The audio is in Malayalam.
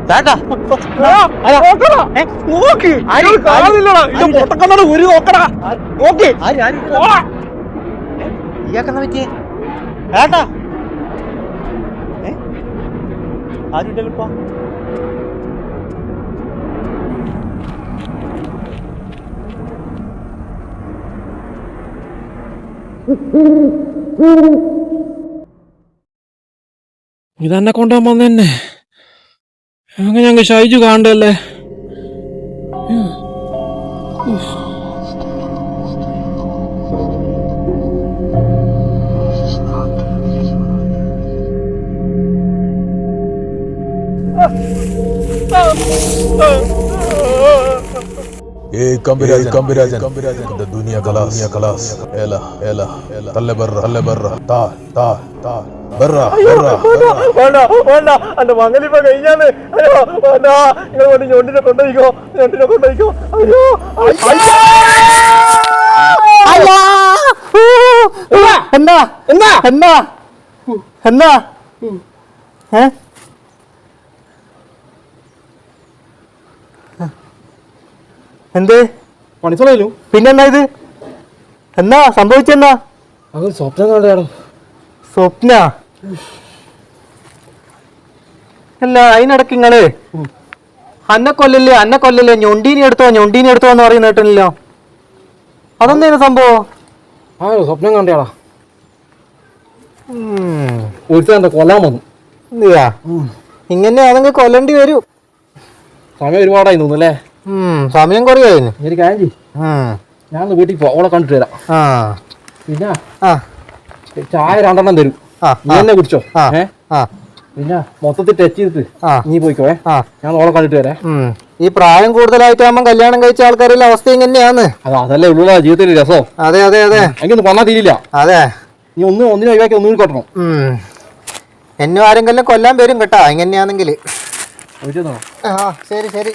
ചേട്ടാ നോക്ക് കാണുന്നില്ലടാ പൊട്ടക്കണ്ണട ഒരു നോക്കടാ നോക്കി ഇയാക്കെന്നാ പറ്റിയേ ചേട്ടാ ആരുണ്ടല്ലോപ്പാ ഇതെന്നെ കൊണ്ടുപോകാൻ വന്നെന്നെ അങ്ങനെ ഞങ്ങൾ Shaiju കാണണ്ടല്ലേ Kambirajan, the dunia kalas, ela, talle barra, ta, barra. അന്റെ മകനിപ്പോ കഴിഞ്ഞാണ്. അയ്യോ നിങ്ങൾ ഞൊണ്ടിനെ കൊണ്ടുപോയിക്കോ. അയ്യോ എന്താ എന്തേ പണിച്ചോളൂ പിന്നെന്താ ഇത് എന്നാ സംഭവിച്ചെന്നാ അത് സ്വപ്നം കണ്ടാടോ സ്വപ്ന അല്ല അതിനിടക്ക് നിങ്ങള് അന്നെ കൊല്ലല്ലേ ഞൊണ്ടീനി എടുത്തോ എന്ന് പറയുന്ന കേട്ടില്ലല്ലോ അതെന്തേലും സംഭവം ആ സ്വപ്നം കണ്ടാടാ ഒരുത്ത കൊല്ലാൻ വന്നു എന്തിയാ ഇങ്ങനെ അതെങ്കിൽ കൊല്ലേണ്ടി വരൂ സമയം ഒരുപാടായി തോന്നുന്നല്ലേ സമയം കുറയായിരുന്നു ഒരു കാര്യം ചെയ്യ് ഞാൻ വീട്ടിൽ പോ ഓളെ കണ്ടിട്ട് വരാം പിന്നെ ചായ 2 എണ്ണം തരും നീ തന്നെ കുടിച്ചോ പിന്നെ മൊത്തത്തിൽ ടച്ച് ചെയ്തിട്ട് നീ പോയിക്കോേ ഞാൻ ഓളെ കണ്ടിട്ട് വരാം ഈ പ്രായം കൂടുതലായിട്ടാകുമ്പോൾ കല്യാണം കഴിച്ച ആൾക്കാരുടെ അവസ്ഥ ഇങ്ങനെയാന്ന് അതല്ലേ ഉള്ള ജീവിതത്തിൽ രസം അതെ എനിക്കൊന്നും പറഞ്ഞാൽ തീരില്ല അതെ നീ ഒന്നിനും ഒഴിവാക്കി ഒന്നും കൊട്ടണം എന്നെ ആരെങ്കിലും കൊല്ലാൻ വരും കേട്ടാ ഇങ്ങനെയാണെങ്കിൽ ശരി